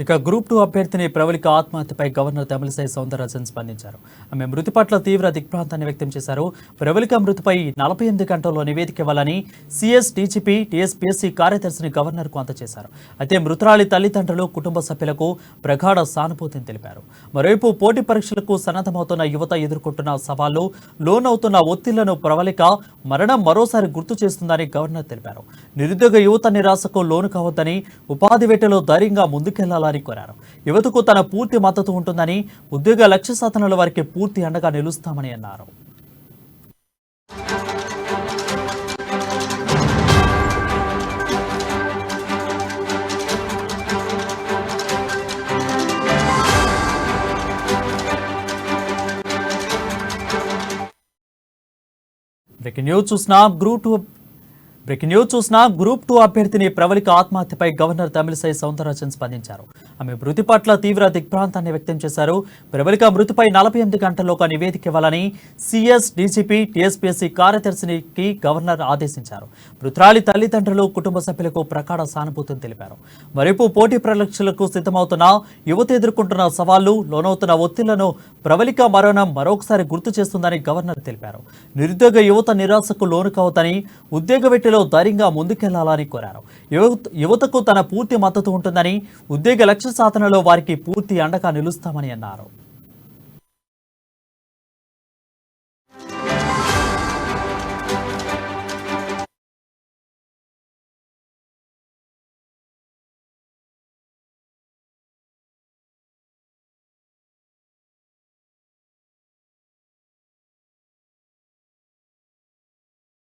ఇక గ్రూప్ 2 అభ్యర్థిని ప్రవళిక ఆత్మహత్యపై గవర్నర్ తమిళిసై సౌందరరాజన్ స్పందించారు. ఆమె మృతి పట్ల తీవ్ర దిగ్భ్రాంతాన్ని వ్యక్తం చేశారు. ప్రవళిక మృతిపై 48 గంటల్లో నివేదిక ఇవ్వాలని సిఎస్ డీజీపీ టీఎస్పీఎస్సీ కార్యదర్శిని గవర్నర్కు అందజేశారు. అయితే మృతురాలి తల్లిదండ్రులు, కుటుంబ సభ్యులకు ప్రగాఢ సానుభూతిని తెలిపారు. మరోవైపు పోటీ పరీక్షలకు సన్నద్ధమవుతున్న యువత ఎదుర్కొంటున్న సవాళ్లు, లోనవుతున్న ఒత్తిళ్లను ప్రవళిక మరణం మరోసారి గుర్తు చేస్తుందని గవర్నర్ తెలిపారు. నిరుద్యోగ యువత నిరాశకు లోను కావద్దని, ఉపాధి వేటలో ధైర్యంగా ముందుకెళ్లాలని కోరారు. యువతకు తన పూర్తి మద్దతు ఉంటుందని, ఉద్యోగ లక్ష్య సాధనలో వారికి పూర్తి అండగా నిలుస్తామని అన్నారు. బ్రేకింగ్ న్యూస్ చూసిన గ్రూప్ 2 అభ్యర్థిని ప్రవళిక ఆత్మహత్యపై గవర్నర్ తమిళిసై సౌందరరాజన్ స్పందించారు. ఆమె మృతి పట్ల తీవ్ర దిగ్భ్రాంతాన్ని వ్యక్తం చేశారు. ప్రవళిక మృతిపై 48 గంటల్లో ఒక నివేదిక ఇవ్వాలని సిఎస్ డీజీపీ టీఎస్పీఎస్సీ కార్యదర్శినికి గవర్నర్ ఆదేశించారు. మృతురాలి తల్లిదండ్రులు, కుటుంబ సభ్యులకు ప్రగాఢ సానుభూతిని తెలిపారు. మరోవైపు పోటీ పరీక్షలకు సిద్ధమవుతున్న యువత ఎదుర్కొంటున్న సవాళ్లు, లోనవుతున్న ఒత్తిళ్లను ప్రవళిక మరణం మరొకసారి గుర్తు చేస్తుందని గవర్నర్ తెలిపారు. నిరుద్యోగ యువత నిరాశకు లోను కావద్దని, ఉద్యోగ వేటలో ధైర్యంగా ముందుకెళ్లాలని కోరారు. యువతకు తన పూర్తి మద్దతు ఉంటుందని, ఉద్యోగ లక్ష్య సాధనలో వారికి పూర్తి అండగా నిలుస్తామని అన్నారు.